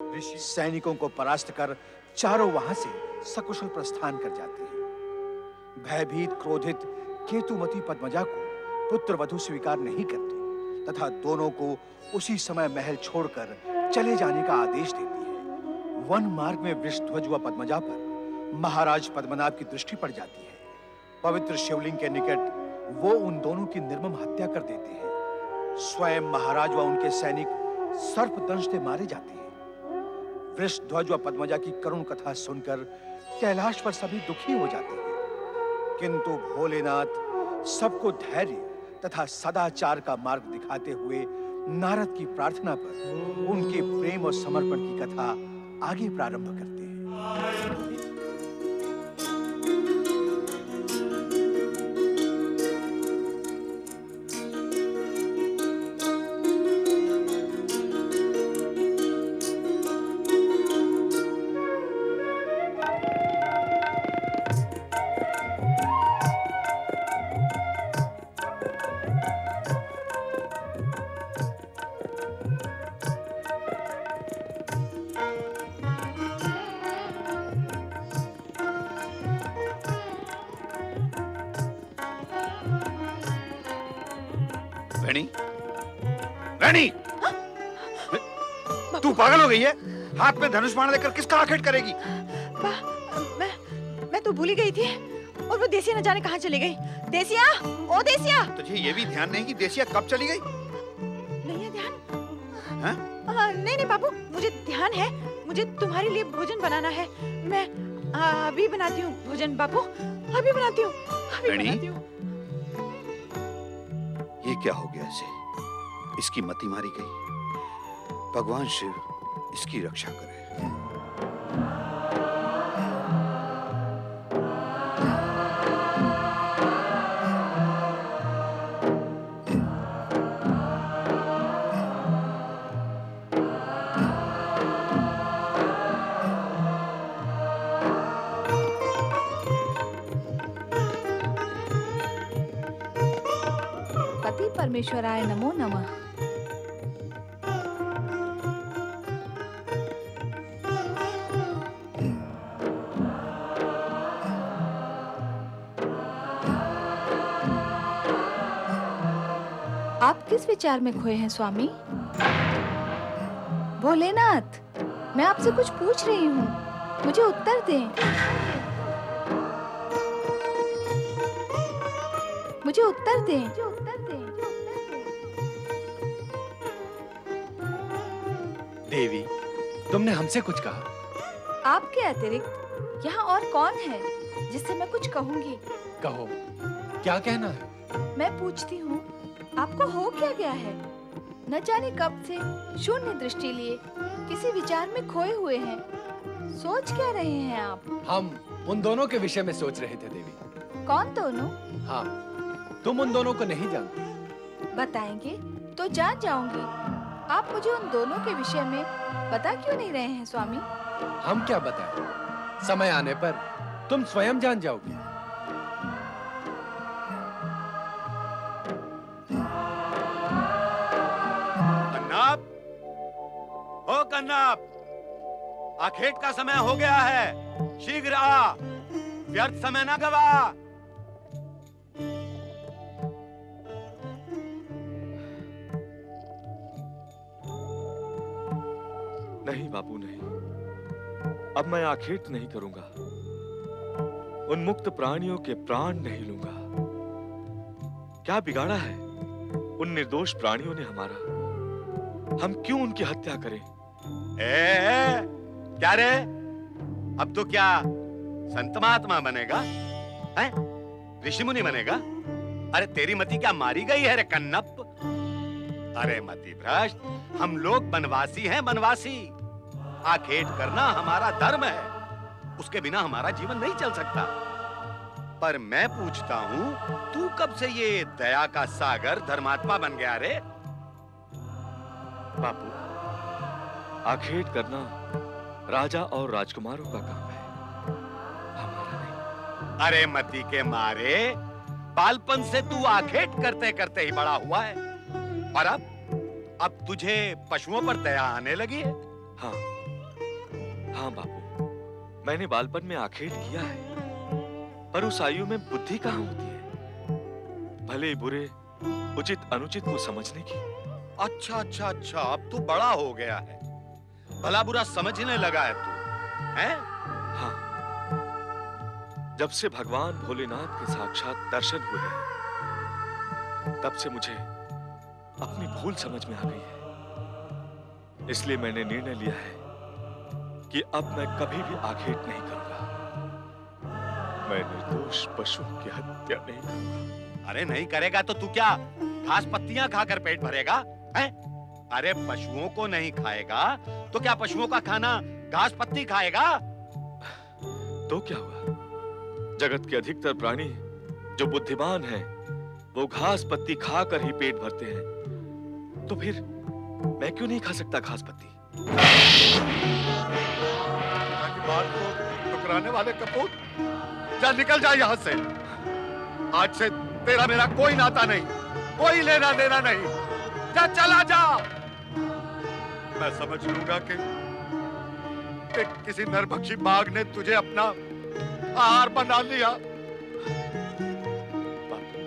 ऋषि सैनिकों को परास्त कर चारों वहां से सकुशल प्रस्थान कर जाते हैं। भयभीत क्रोधित केतुमती पद्मजा को पुत्र वधु स्वीकार नहीं करती तथा दोनों को उसी समय महल छोड़कर चले जाने का आदेश देती है। वन मार्ग में वृषध्वज व पद्मजा पर महाराज पद्मनाभ की दृष्टि पड़ जाती है। पवित्र शिवलिंग के निकट वो उन दोनों की निर्मम हत्या कर देते हैं। स्वयं महाराज व उनके सैनिक सर्पदंश से मारे जाते हैं। वृषध्वज व पद्मजा की करुण कथा सुनकर कैलाश पर सभी दुखी हो जाते हैं, किंतु भोलेनाथ सबको धैर्य तथा सदाचार का मार्ग दिखाते हुए नारद की प्रार्थना पर उनके प्रेम और समर्पण की कथा आगे प्रारंभ करते हैं। रानी, रानी, तू पागल हो गई है? हाथ में धनुष बाण लेकर किसका आखेट करेगी? मैं तो भूल ही गई थी और वो देसिया न जाने कहाँ चली गई। देसिया, ओ देसिया! तुझे ये भी ध्यान नहीं कि देसिया कब चली गई? नहीं है ध्यान? हाँ? नहीं नहीं बाबू, मुझे ध्यान है। मुझे तुम्हारे लिए भोजन बनाना है। मैं अभी बनाती हूँ भोजन बाबू, अभी बनाती हूँ, अभी बनाती हूँ। ये क्या हो गया इसे? इसकी मति मारी गई। भगवान शिव इसकी रक्षा करे। पति परमेश्वराय नमो नमः। आप किस विचार में खोए हैं स्वामी? भोलेनाथ, मैं आपसे कुछ पूछ रही हूँ, मुझे उत्तर दें। मुझे उत्तर दें। देवी, तुमने हमसे कुछ कहा? आपके अतिरिक्त यहाँ और कौन है जिससे मैं कुछ कहूँगी? कहो, क्या कहना है? मैं पूछती हूँ, आपको हो क्या गया है? न जाने कब से शून्य दृष्टि लिए किसी विचार में खोए हुए हैं। सोच क्या रहे हैं आप? हम उन दोनों के विषय में सोच रहे थे देवी। कौन दोनों? हाँ, तुम उन दोनों को नहीं जानती। बताएंगे तो जान जाऊंगी। आप मुझे उन दोनों के विषय में बता क्यों नहीं रहे हैं स्वामी? हम क्या बताएं? समय आने पर तुम स्वयं जान जाओगी। कन्नाप, ओ कन्नाप, आखेट का समय हो गया है, शीघ्र आ, व्यर्थ समय न गवा। नहीं बापू नहीं, अब मैं आखेट नहीं करूंगा। उन मुक्त प्राणियों के प्राण नहीं लूंगा। क्या बिगाड़ा है उन निर्दोष प्राणियों ने हमारा? हम क्यों उनकी हत्या करें? क्या रे? अब तो क्या संत महात्मा बनेगा? हैं? ऋषि मुनि बनेगा? अरे तेरी मति क्या मारी गई है रे कन्नप? अरे मति भ्रष्ट, हम लोग बनवासी हैं, बनवासी। आखेट करना हमारा धर्म है, उसके बिना हमारा जीवन नहीं चल सकता। पर मैं पूछता हूँ, तू कब से ये दया का सागर धर्मात्मा बन गया रे? बापू, आखेट करना राजा और राजकुमारों का काम है, हमारा नहीं। अरे मती के मारे, बालपन से तू आखेट करते करते ही बड़ा हुआ है और अब तुझे पशुओं पर दया आने लगी है। हाँ, हाँ बापू, मैंने बालपन में आखेट किया है, पर उस आयु में बुद्धि कहाँ होती है भले बुरे उचित अनुचित को समझने की। अच्छा अच्छा अच्छा, अब तू बड़ा हो गया है, भला बुरा समझने लगा है तू, हैं? हाँ, जब से भगवान भोलेनाथ के साक्षात दर्शन हुए हैं, तब से मुझे अपनी भूल समझ में आ गई है। इसलिए मैंने निर्णय लिया है कि अब मैं कभी भी आखेट नहीं करूंगा। मैं निर्दोष पशु की हत्या नहीं करूंगा। अरे नहीं करेगा तो तू क्या घास पत्तियां खाकर पेट भरेगा, हैं? अरे पशुओं को नहीं खाएगा तो क्या पशुओं का खाना घास पत्ती खाएगा? तो क्या हुआ? जगत के अधिकतर प्राणी जो बुद्धिमान हैं, वो घास पत्ती खाकर ही पेट भरते हैं। तो फिर मैं क्यों नहीं खा सकता घास पत्ती? की बात को ठुकराने वाले कपूर, जा निकल जा यहाँ से। आज से तेरा मेरा कोई नाता नहीं, कोई लेना देना नहीं। जा चला जा। मैं समझ लूंगा कि किसी नरभक्षी बाघ ने तुझे अपना आहार बना लिया। बापू,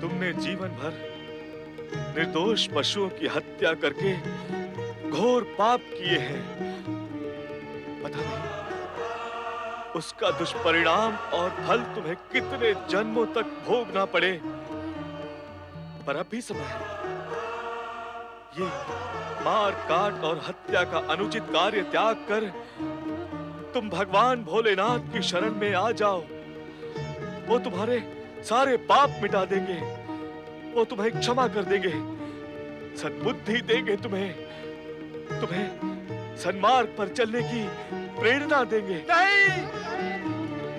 तुमने जीवन भर निर्दोष पशुओं की हत्या करके घोर पाप किए हैं। पता नहीं उसका दुष्परिणाम और फल तुम्हें कितने जन्मों तक भोगना पड़े, पर अब भी समय है। ये मार काट और हत्या का अनुचित कार्य त्याग कर तुम भगवान भोलेनाथ की शरण में आ जाओ। वो तुम्हारे सारे पाप मिटा देंगे, वो तुम्हें क्षमा कर देंगे, सद्बुद्धि देंगे तुम्हें सन्मार्ग पर चलने की प्रेरणा देंगे। नहीं,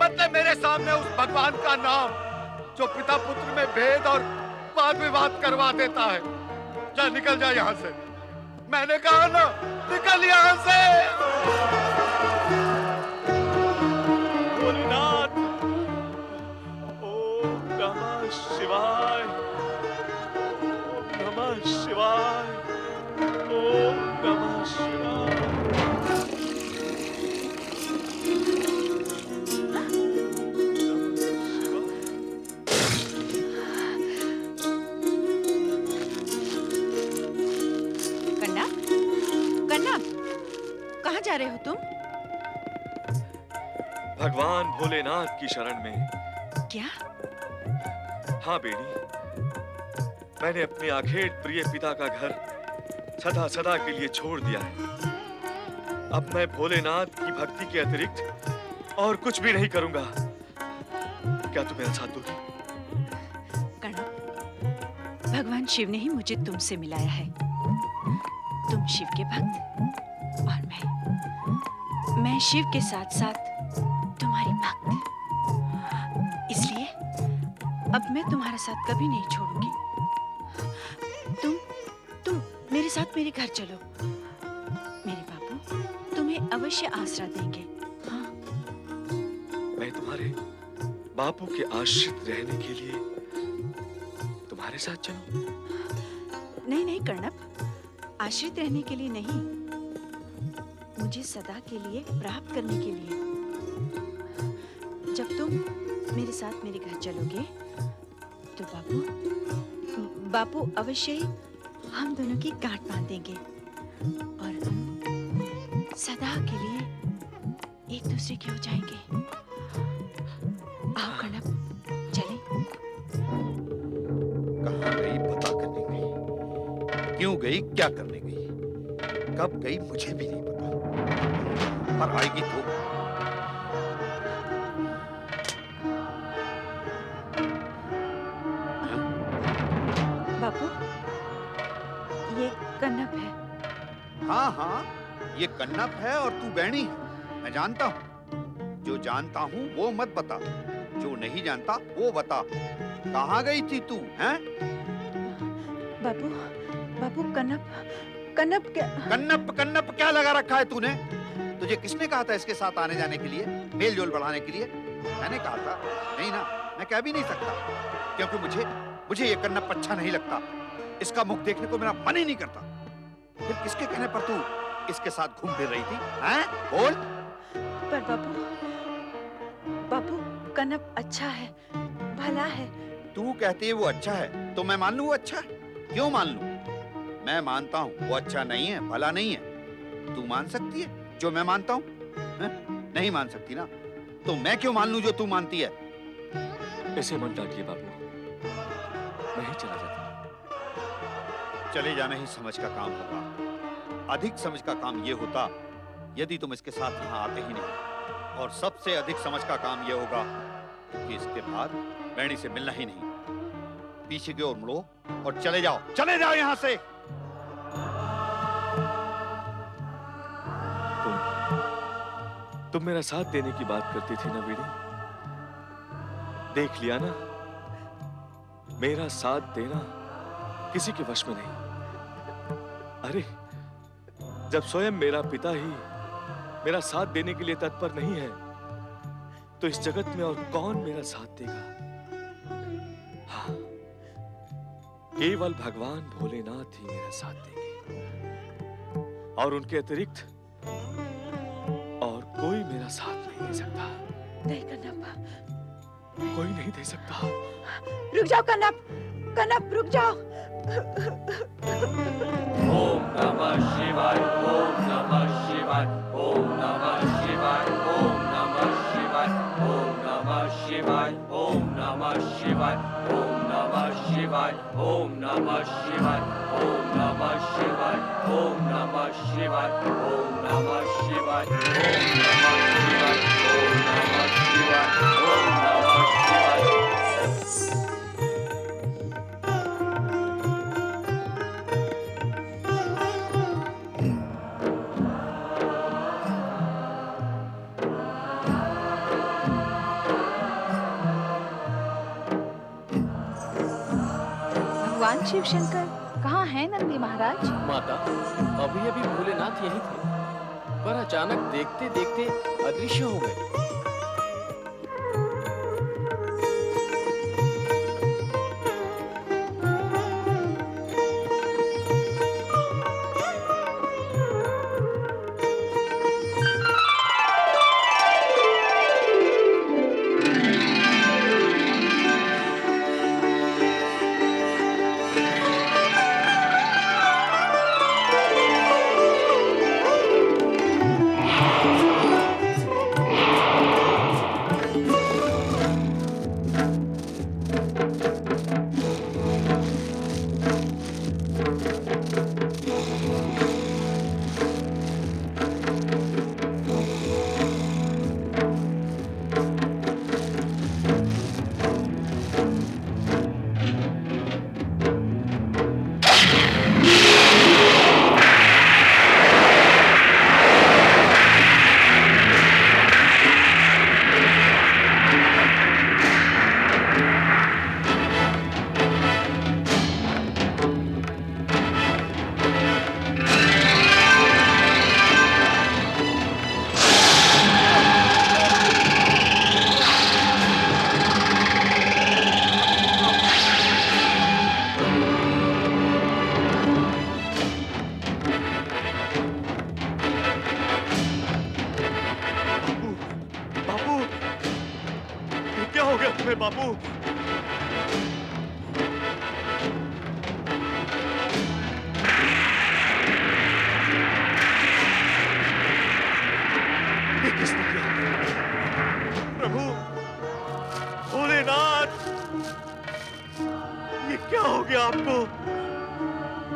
मतलब मेरे सामने उस भगवान का नाम जो पिता पुत्र में भेद और वाद विवाद करवा देता है। जा निकल जा यहाँ से। मैंने कहा ना, निकल यहाँ से। भोलेनाथ, ओम नमः शिवाय, ओम नमः शिवाय, ओम नमः शिवाय। कहाँ जा रहे हो तुम? भगवान भोलेनाथ की शरण में। क्या? हाँ बेटी, मैंने अपने आखेट प्रिय पिता का घर सदा सदा के लिए छोड़ दिया है। अब मैं भोलेनाथ की भक्ति के अतिरिक्त और कुछ भी नहीं करूंगा। क्या तुम मेरा साथ दोगी? कर्ण, भगवान शिव ने ही मुझे तुमसे मिलाया है। तुम शिव के भक्त और मैं शिव के साथ साथ तुम्हारी भक्त। इसलिए अब मैं तुम्हारा साथ कभी नहीं छोड़ूंगी। तुम मेरे साथ मेरे घर चलो। मेरे बाबू तुम्हें अवश्य आसरा देंगे। हाँ? मैं तुम्हारे बापू के आश्रित रहने के लिए तुम्हारे साथ चलूं? नहीं नहीं कर्णप, आश्रित रहने के लिए नहीं, मुझे सदा के लिए प्राप्त करने के लिए। जब तुम मेरे साथ मेरे घर चलोगे तो बापू अवश्य ही हम दोनों की गांठ बांध देंगे और हम सदा के लिए एक दूसरे के हो जाएंगे। आओ कर्णप, चलें। कहाँ गई पता करने गई, क्यों गई, क्या करने गई, कब गई मुझे भी नहीं पता, पर आएगी तो। बापू, ये कन्नप है। हाँ हाँ, ये कन्नप है और तू बैणी है, मैं जानता हूँ। जो जानता हूँ वो मत बता, जो नहीं जानता वो बता। कहाँ गई थी तू, हैं? बापू कन्नप कन्नप क्या लगा रखा है तूने? तुझे किसने कहा था इसके साथ आने जाने के लिए, मेल जोल बढ़ाने के लिए? मैंने कहा था? नहीं ना, मैं कह भी नहीं सकता, क्योंकि मुझे ये कन्नप अच्छा नहीं लगता। इसका मुख देखने को मेरा मन ही नहीं करता। फिर किसके कहने पर तू इसके साथ घूम फिर रही थी? हैं? बोल। पर बाबू कनप अच्छा है, भला है। तू कहती है वो अच्छा है तो मैं मान लूं वो अच्छा है? क्यों मान लूं? मैं मानता हूं वो अच्छा नहीं है, भला नहीं है। तू मान सकती है जो मैं मानता हूं? नहीं मान सकती ना, तो मैं क्यों मान लूं जो तू मानती है? इसे मत डांटिए बाबू, मैं ही चला जाता हूं। चले जाना ही समझ का काम होगा। अधिक समझ का काम ये होता यदि तुम इसके साथ यहाँ आते ही नहीं। और सबसे अधिक समझ का काम ये होगा कि इसके बाद बैणी से मिलना ही नहीं। पीछे की ओर मुड़ो और चले जाओ यहाँ से। तुम मेरा साथ देने की बात करती थी ना वीणी, देख लिया ना, मेरा साथ देना किसी के वश में नहीं। अरे जब स्वयं मेरा पिता ही मेरा साथ देने के लिए तत्पर नहीं है, तो इस जगत में और कौन मेरा साथ देगा? हाँ, केवल भगवान भोलेनाथ ही मेरा साथ देंगे, और उनके अतिरिक्त और कोई मेरा साथ नहीं दे सकता। नहीं कनप, कोई नहीं दे सकता। रुक जाओ कनप, कनप रुक जाओ। ओम नमः शिवाय, ओम नमः शिवाय, ओम नमः शिवाय, ओम नमः शिवाय, ओम नमः शिवाय, ओम नमः शिवाय, ओम नमः शिवाय, ओम नमः शिवाय, ओम नमः शिवाय, ओम नमः शिवाय, ओम नमः शिवाय, ओम नमः शिवाय, ओम नमः शिवाय, ओम नमः शिवाय। भगवान शिव शंकर कहाँ हैं नंदी महाराज? माता, अभी अभी भोलेनाथ यही थे, पर अचानक देखते देखते अदृश्य हो गए। बापू, ये किसने किया? प्रभु भोलेनाथ, ये क्या हो गया आपको?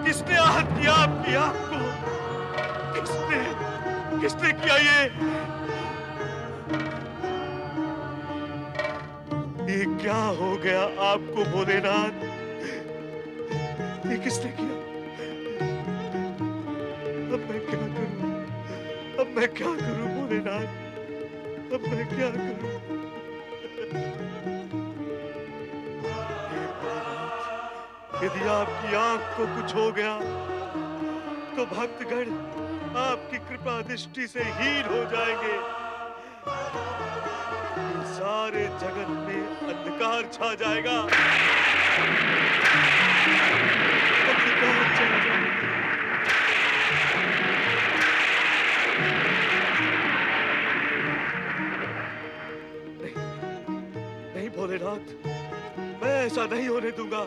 किसने आहत किया आपकी आंख को? किसने किया ये क्या हो गया आपको भोलेनाथ? ये किसने किया? अब मैं क्या करूं? अब मैं क्या करूं भोलेनाथ? अब मैं क्या करूं? यदि आपकी आंख को कुछ हो गया तो भक्तगण आपकी कृपा दृष्टि से हीन हो जाएंगे। सारे जगत में अंधकार छा जाएगा। अंधकार छा जाएगा। भोलेनाथ, मैं ऐसा नहीं होने दूंगा।